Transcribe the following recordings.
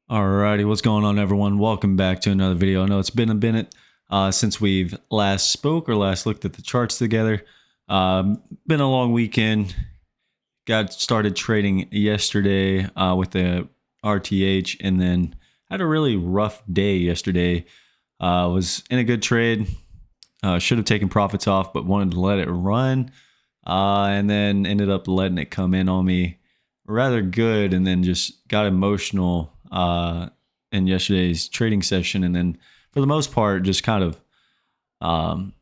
Alrighty, what's going on, everyone? Welcome back to another video. I know it's been a minute since we've last spoke or last looked at the charts together. Been a long weekend. Got started trading yesterday with the RTH, and then had a really rough day yesterday. Was in a good trade. Should have taken profits off, but wanted to let it run, and then ended up letting it come in on me rather good, and then just got emotional in yesterday's trading session, and then for the most part just kind of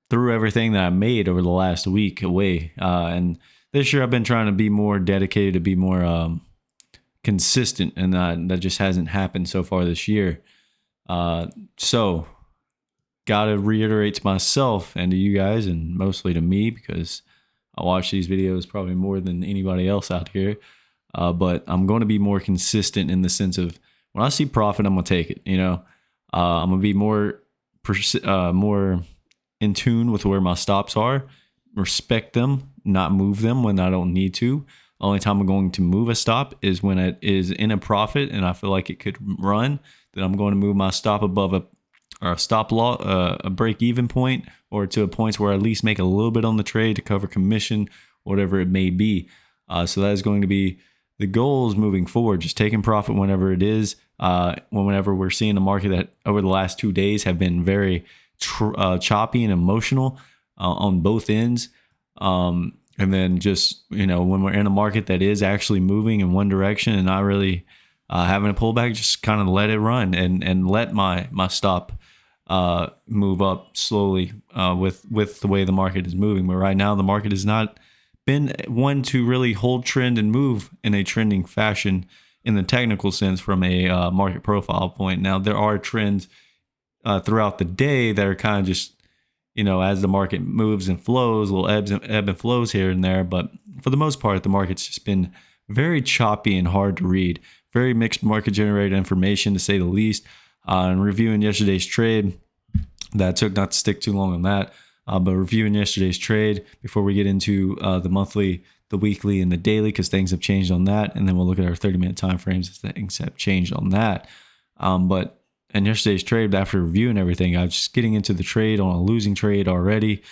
threw everything that I made over the last week away. And this year I've been trying to be more dedicated, to be more consistent, and that just hasn't happened so far this year. So gotta reiterate to myself and to you guys, and mostly to me, because I watch these videos probably more than anybody else out here. But I'm going to be more consistent in the sense of when I see profit, I'm going to take it. I'm going to be more in tune with where my stops are, respect them, not move them when I don't need to. Only time I'm going to move a stop is when it is in a profit and I feel like it could run. Then I'm going to move my stop above a stop loss, a break even point, or to a point where I at least make a little bit on the trade to cover commission, whatever it may be. So that is going to be the goals moving forward, just taking profit whenever it is. Whenever we're seeing the market that over the last 2 days have been very choppy and emotional on both ends. And then just, when we're in a market that is actually moving in one direction and not really having a pullback, just kind of let it run and let my stop move up slowly with the way the market is moving. But right now the market has not been one to really hold trend and move in a trending fashion in the technical sense from a market profile point. Now there are trends throughout the day that are kind of just, as the market moves and flows, little ebb and flows here and there. But for the most part, the market's just been very choppy and hard to read. Very mixed market generated information, to say the least. And reviewing yesterday's trade, that took not to stick too long on that. But reviewing yesterday's trade before we get into the monthly, the weekly, and the daily, because things have changed on that. And then we'll look at our 30-minute time frames as things have changed on that. But in yesterday's trade, after reviewing everything, I was just getting into the trade on a losing trade already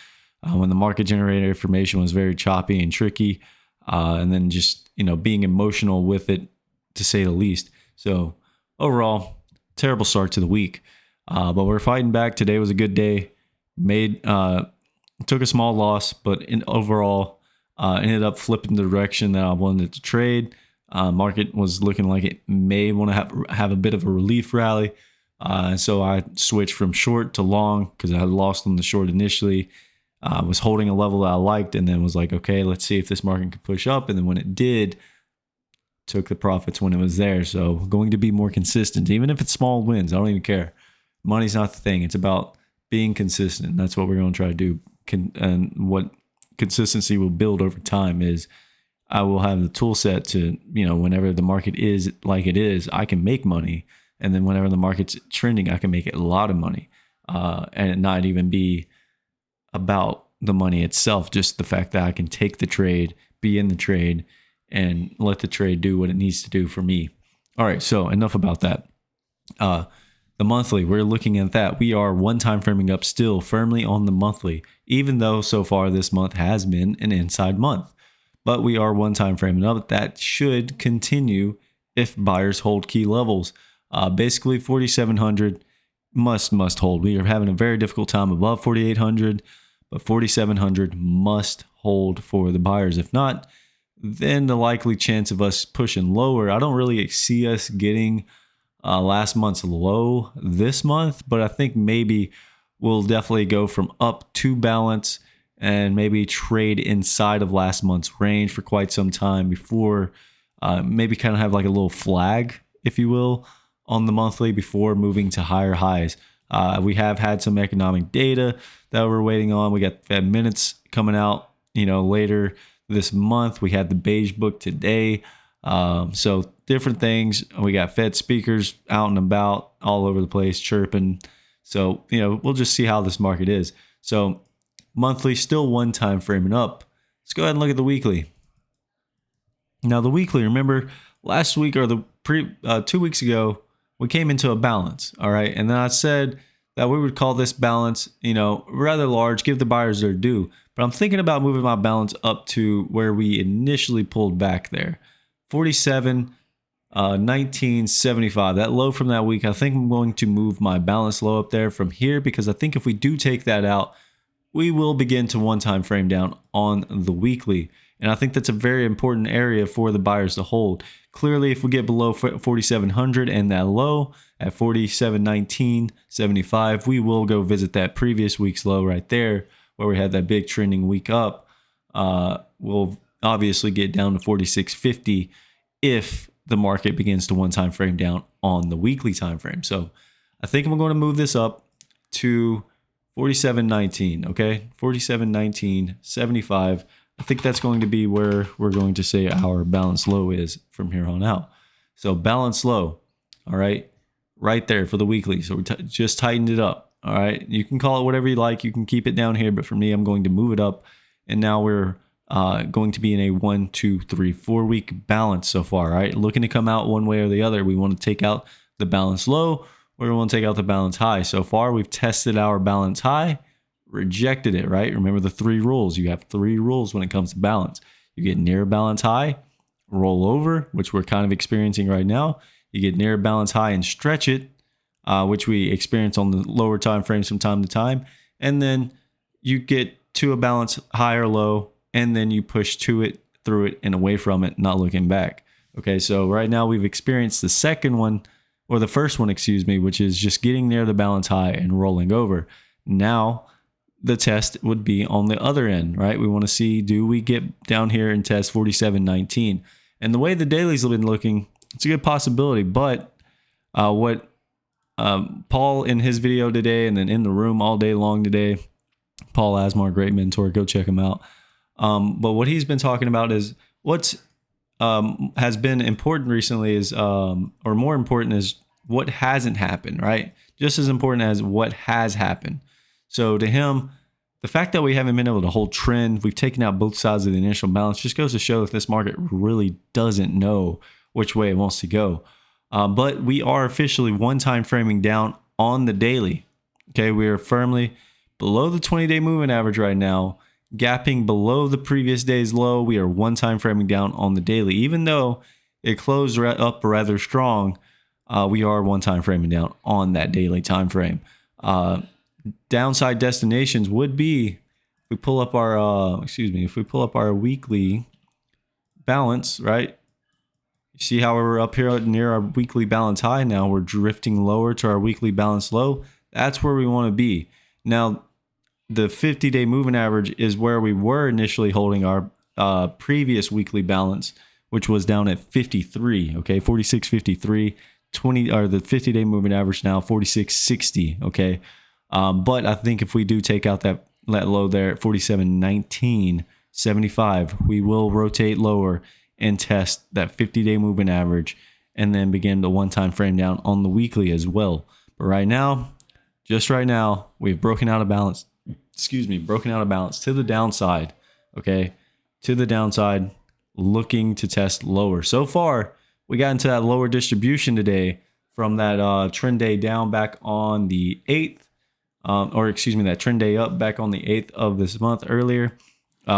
when the market generated information was very choppy and tricky. And then just, being emotional with it, to say the least. So overall, terrible start to the week. But we're fighting back. Today was a good day. Took a small loss, but overall ended up flipping the direction that I wanted to trade. Market was looking like it may want to have a bit of a relief rally. So I switched from short to long because I had lost on the short initially. Was holding a level that I liked, and then was like, okay, let's see if this market can push up. And then when it did, took the profits when it was there. So going to be more consistent, even if it's small wins. I don't even care. Money's not the thing. It's about being consistent. That's what we're going to try to do. And what consistency will build over time is I will have the tool set to, whenever the market is like it is, I can make money. And then whenever the market's trending, I can make a lot of money. And it not even be about the money itself, just the fact that I can take the trade, be in the trade, and let the trade do what it needs to do for me. All right, so enough about that. The monthly, we're looking at that. We are one time framing up still firmly on the monthly, even though so far this month has been an inside month. But we are one time framing up. That should continue if buyers hold key levels. Basically, 4,700 must hold. We are having a very difficult time above 4,800, but 4,700 must hold for the buyers. If not, then the likely chance of us pushing lower, I don't really see us getting last month's low this month, but I think maybe we'll definitely go from up to balance and maybe trade inside of last month's range for quite some time before maybe kind of have like a little flag, if you will, on the monthly before moving to higher highs. We have had some economic data that we're waiting on. We got Fed minutes coming out, later this month. We had the beige book today. So different things. We got Fed speakers out and about all over the place chirping. So, we'll just see how this market is. So monthly, still one time framing up. Let's go ahead and look at the weekly. Now the weekly, remember last week or the 2 weeks ago, we came into a balance. All right. And then I said that we would call this balance, rather large, give the buyers their due. But I'm thinking about moving my balance up to where we initially pulled back there, 47, 1975, that low from that week. I think I'm going to move my balance low up there from here, because I think if we do take that out, we will begin to one time frame down on the weekly. And I think that's a very important area for the buyers to hold. Clearly, if we get below 4,700 and that low at 47.1975, we will go visit that previous week's low right there where we had that big trending week up. We'll obviously get down to 46.50 if the market begins to one time frame down on the weekly time frame. So I think I'm going to move this up to 47.19, okay? 47.1975. I think that's going to be where we're going to say our balance low is from here on out. So balance low, all right, right there for the weekly. So we just tightened it up, all right? You can call it whatever you like. You can keep it down here, but for me, I'm going to move it up. And now we're going to be in a 1, 2, 3, 4 week balance so far, right? Looking to come out one way or the other. We want to take out the balance low, or we want to take out the balance high. So far, we've tested our balance high, rejected it, right? Remember the 3 rules. You have 3 rules when it comes to balance. You get near balance high, roll over, which we're kind of experiencing right now. You get near balance high and stretch it, which we experience on the lower time frames from time to time. And then you get to a balance high or low, and then you push to it, through it, and away from it, not looking back. Okay, so right now we've experienced the second one, or the first one, excuse me, which is just getting near the balance high and rolling over. Now, the test would be on the other end, right? We want to see, do we get down here and test 47.19? And the way the dailies have been looking, it's a good possibility. But what Paul in his video today, and then in the room all day long today, Paul Asmar, great mentor, go check him out. But what he's been talking about is what's has been important recently is, or more important is what hasn't happened, right? Just as important as what has happened. So to him, the fact that we haven't been able to hold trend, we've taken out both sides of the initial balance, just goes to show that this market really doesn't know which way it wants to go. But we are officially one time framing down on the daily. Okay, we are firmly below the 20-day moving average right now, gapping below the previous day's low. We are one time framing down on the daily. Even though it closed up rather strong, we are one time framing down on that daily time frame. Downside destinations would be, if we pull up our if we pull up our weekly balance, right? You see how we're up here near our weekly balance high now. We're drifting lower to our weekly balance low. That's where we want to be. Now, the 50-day moving average is where we were initially holding our previous weekly balance, which was down at 53, okay? 46.53, 20, or the 50-day moving average now 46.60, okay? But I think if we do take out that low there at 47.1975, we will rotate lower and test that 50-day moving average, and then begin the one-time frame down on the weekly as well. But right now, just right now, we've broken out of balance. Broken out of balance to the downside. Okay, to the downside, looking to test lower. So far, we got into that lower distribution today from that trend day down back on the 8th. That trend day up back on the 8th of this month earlier.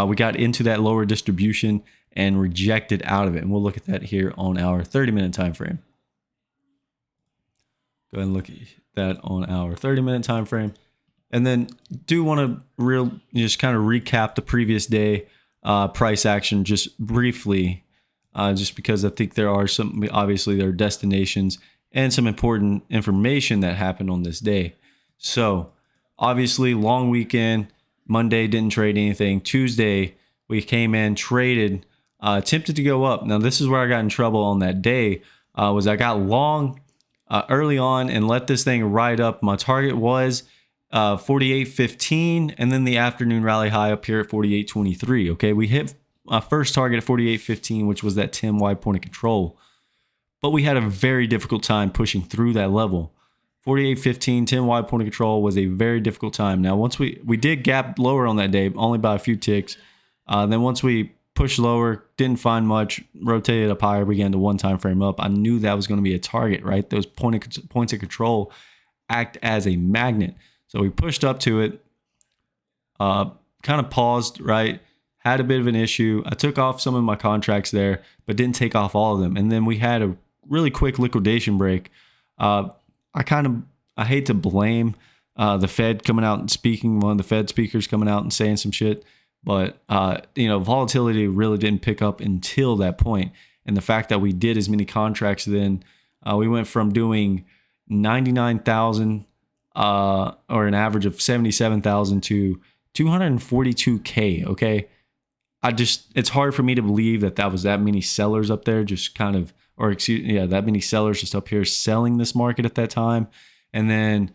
We got into that lower distribution and rejected out of it. And we'll look at that here on our 30-minute time frame. Go ahead and look at that on our 30-minute time frame. And then do want to just kind of recap the previous day price action just briefly, just because I think there are obviously there are destinations and some important information that happened on this day. So obviously long weekend, Monday didn't trade anything. Tuesday we came in, traded, attempted to go up. Now this is where I got in trouble on that day, was I got long early on and let this thing ride up. My target was 48.15, and then the afternoon rally high up here at 48.23. Okay, we hit our first target at 48.15, which was that 10-wide point of control, but we had a very difficult time pushing through that level. 48.15, 10-wide point of control was a very difficult time. Now, once we did gap lower on that day, only by a few ticks. Then once we pushed lower, didn't find much, rotated up higher, began to one time frame up. I knew that was going to be a target, right? Those points of control act as a magnet. So we pushed up to it, kind of paused, right? Had a bit of an issue. I took off some of my contracts there, but didn't take off all of them. And then we had a really quick liquidation break. I hate to blame the Fed coming out and speaking, one of the Fed speakers coming out and saying some shit. But, volatility really didn't pick up until that point. And the fact that we did as many contracts then, we went from doing 99,000 or an average of 77,000 to 242K. Okay. It's hard for me to believe that was that many sellers up there, that many sellers just up here selling this market at that time. And then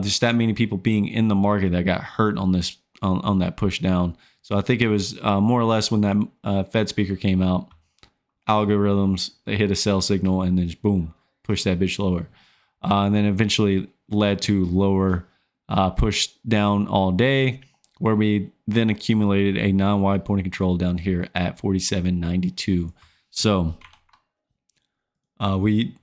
just that many people being in the market that got hurt on this, on that push down. So I think it was more or less when that Fed speaker came out, algorithms, they hit a sell signal and then just boom, push that bitch lower. And then eventually led to lower push down all day, where we then accumulated a non-wide point of control down here at 47.92. So we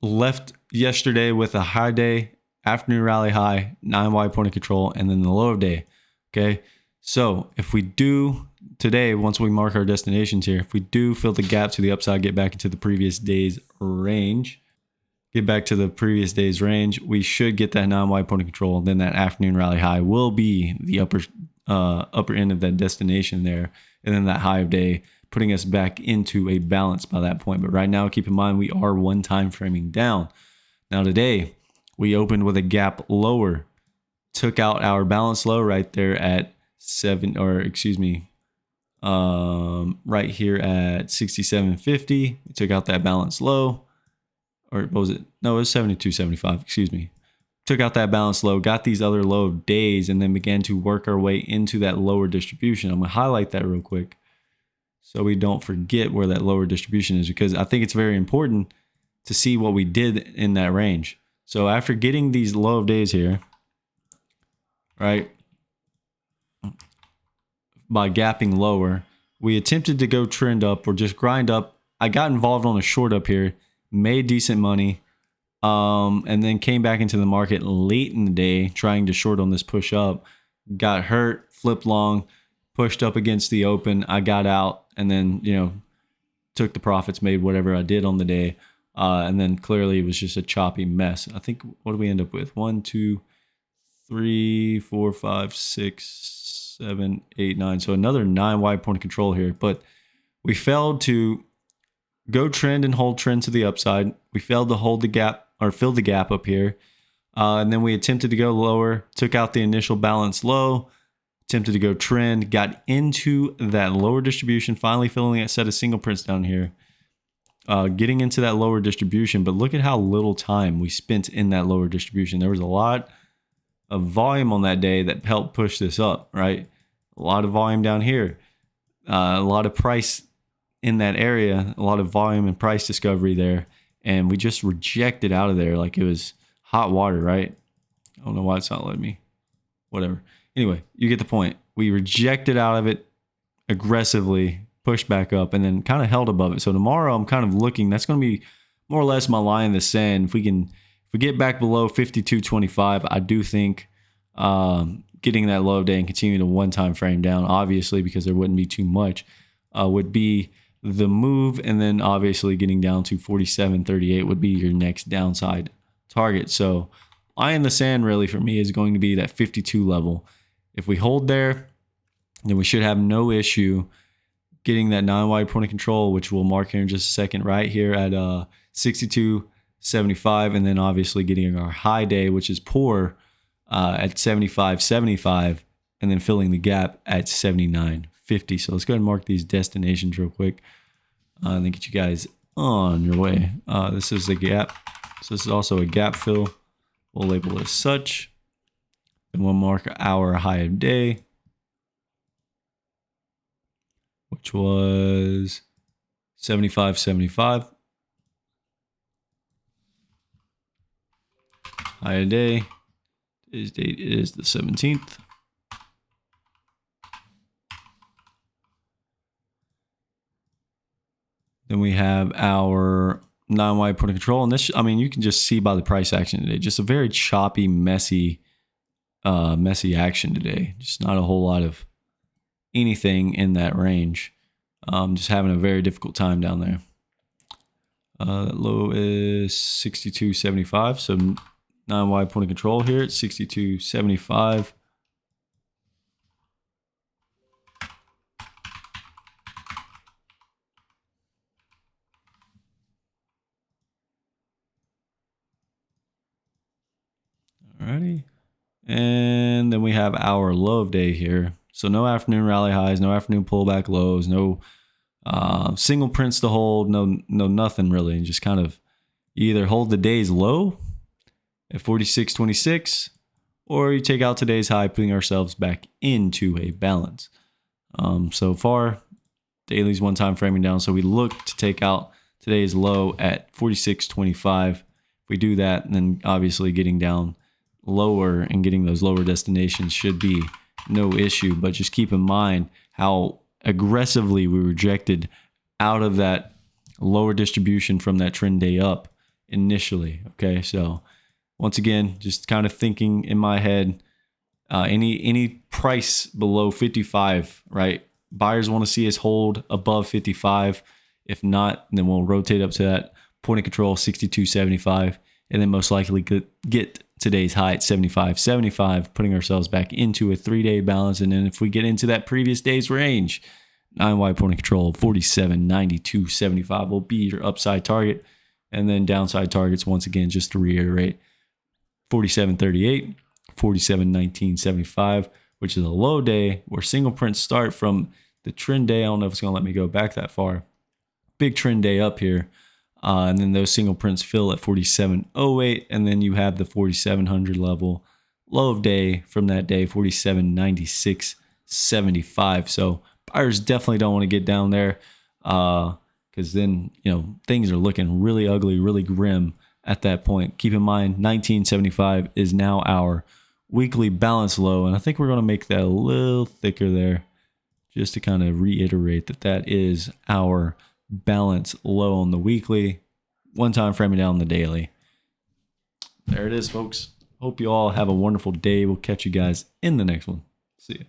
left yesterday with a high day, afternoon rally high, 9-wide point of control, and then the low of day. Okay. So if we do today, once we mark our destinations here, if we do fill the gap to the upside, get back into the previous day's range, we should get that 9-wide point of control. Then that afternoon rally high will be the upper end of that destination there. And then that high of day, putting us back into a balance by that point. But right now, keep in mind, we are one time framing down. Now today, we opened with a gap lower, took out our balance low right there at right here at 67.50. We took out that balance low, or what was it? No, it was 72.75. Excuse me. Took out that balance low, got these other low of days, and then began to work our way into that lower distribution. I'm gonna highlight that real quick so we don't forget where that lower distribution is, because I think it's very important to see what we did in that range. So after getting these low of days here, right, by gapping lower, we attempted to go trend up or just grind up. I got involved on a short up here, made decent money, and then came back into the market late in the day trying to short on this push up. Got hurt, flipped long, pushed up against the open. I got out and then, took the profits, made whatever I did on the day. And then clearly it was just a choppy mess. I think, what did we end up with? 1, 2, 3, 4, 5, 6, 7, 8, 9. So another 9-wide point of control here. But we failed to go trend and hold trend to the upside. We failed to hold the gap or fill the gap up here. And then we attempted to go lower, took out the initial balance low, attempted to go trend, got into that lower distribution, finally filling that set of single prints down here. Getting into that lower distribution, but look at how little time we spent in that lower distribution. There was a lot of volume on that day that helped push this up, right? A lot of volume down here, a lot of price in that area, a lot of volume and price discovery there. And we just rejected out of there like it was hot water, right? I don't know why it's not letting me, whatever. Anyway, you get the point. We rejected out of it aggressively, pushed back up, and then kind of held above it. So tomorrow I'm kind of looking, that's going to be more or less my line in the sand. If we get back below 52.25, I do think getting that low day and continuing to one-time frame down, obviously, because there wouldn't be too much, would be the move. And then obviously getting down to 47.38 would be your next downside target. So line in the sand really for me is going to be that 52 level. If we hold there, then we should have no issue getting that 9-wide point of control, which we'll mark here in just a second, right here at 62.75, and then obviously getting our high day, which is poor, at 75.75, and then filling the gap at 79.50. So let's go ahead and mark these destinations real quick, and then get you guys on your way. This is a gap. So this is also a gap fill. We'll label it as such. And we'll mark our high of day, which was 75.75. High of day. Today's date is the 17th. have our 9Y point of control. And this, I mean, you can just see by the price action today, just a very choppy, messy action today. Just not a whole lot of anything in that range. Just having a very difficult time down there. That low is 62.75. So 9Y point of control here at 62.75. Alrighty. And then we have our low of day here. So no afternoon rally highs, no afternoon pullback lows, no single prints to hold, no nothing really. And just kind of either hold the day's low at 46.26, or you take out today's high, putting ourselves back into a balance. So far, daily's one time framing down. So we look to take out today's low at 46.25. If we do that, then obviously getting down lower and getting those lower destinations should be no issue. But just keep in mind how aggressively we rejected out of that lower distribution from that trend day up initially. Okay, so once again, just kind of thinking in my head, any price below 55, right? Buyers want to see us hold above 55. If not, then we'll rotate up to that point of control 62.75, and then most likely get today's high at 75.75, putting ourselves back into a 3-day balance. And then if we get into that previous day's range, 9Y point of control 47.92.75 will be your upside target. And then downside targets, once again, just to reiterate, 47.38, 47.19.75, which is a low day where single prints start from the trend day. I don't know if it's going to let me go back that far. Big trend day up here. And then those single prints fill at 47.08, and then you have the 4,700 level. Low of day from that day, 47.96.75. So buyers definitely don't want to get down there, because then, you know, things are looking really ugly, really grim at that point. Keep in mind, 19.75 is now our weekly balance low, and I think we're going to make that a little thicker there, just to kind of reiterate that that is our balance low on the weekly, one time framing down the daily. There it is, folks. Hope you all have a wonderful day. We'll catch you guys in the next one. See ya.